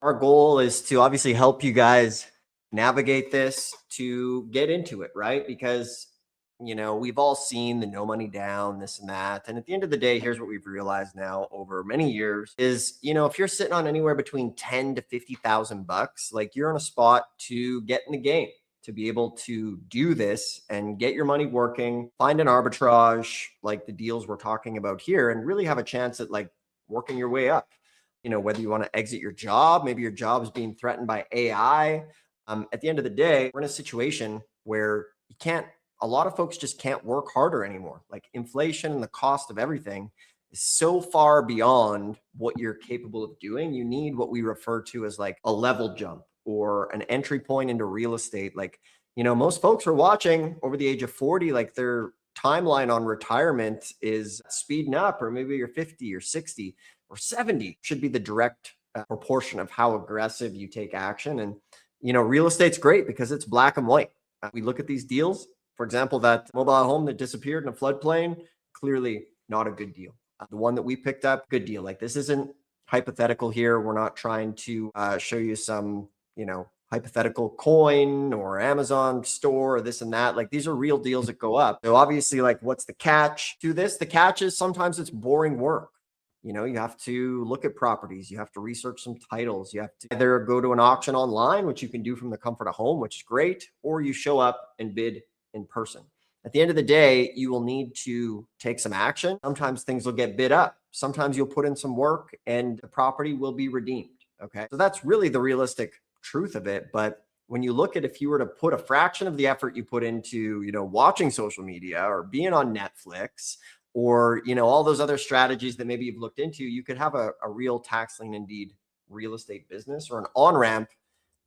Our goal is to obviously help you guys navigate this to get into it, right? Because, we've all seen the no money down, this and that. And at the end of the day, here's what we've realized now over many years is, if you're sitting on anywhere between 10 to 50,000 bucks, like you're in a spot to get in the game, to be able to do this and get your money working, find an arbitrage like the deals we're talking about here, and really have a chance at like working your way up. Whether you want to exit your job, maybe your job is being threatened by AI. At the end of the day, we're in a situation where a lot of folks just can't work harder anymore. Like inflation and the cost of everything is so far beyond what you're capable of doing. You need what we refer to as like a level jump or an entry point into real estate. Like, most folks are watching over the age of 40, like their timeline on retirement is speeding up, or maybe you're 50 or 60 or 70 should be the direct proportion of how aggressive you take action. And, real estate's great because it's black and white. We look at these deals, for example, that mobile home that disappeared in a floodplain, clearly not a good deal. The one that we picked up, good deal. Like this isn't hypothetical here. We're not trying to show you some, hypothetical coin or Amazon store or this and that. Like these are real deals that go up. So obviously, like what's the catch to this? The catch is sometimes it's boring work. You have to look at properties. You have to research some titles. You have to either go to an auction online, which you can do from the comfort of home, which is great, or you show up and bid in person. At the end of the day, you will need to take some action. Sometimes things will get bid up. Sometimes you'll put in some work and the property will be redeemed. Okay. So that's really the realistic truth of it. But when you look at if you were to put a fraction of the effort you put into, watching social media or being on Netflix or, all those other strategies that maybe you've looked into, you could have a real tax lien indeed real estate business or an on-ramp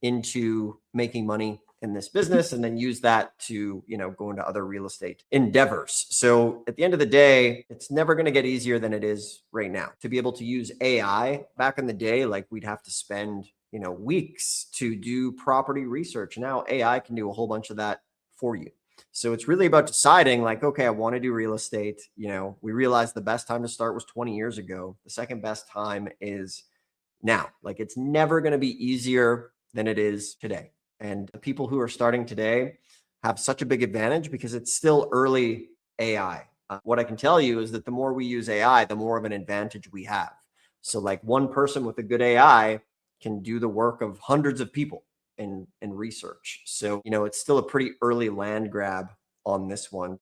into making money in this business and then use that to, go into other real estate endeavors. So at the end of the day, it's never going to get easier than it is right now. To be able to use AI back in the day, like we'd have to spend, weeks to do property research. Now AI can do a whole bunch of that for you. So it's really about deciding like, okay, I want to do real estate. We realized the best time to start was 20 years ago. The second best time is now. Like it's never going to be easier than it is today. And the people who are starting today have such a big advantage because it's still early AI. What I can tell you is that the more we use AI, the more of an advantage we have. So like one person with a good AI can do the work of hundreds of people in research. So, it's still a pretty early land grab on this one.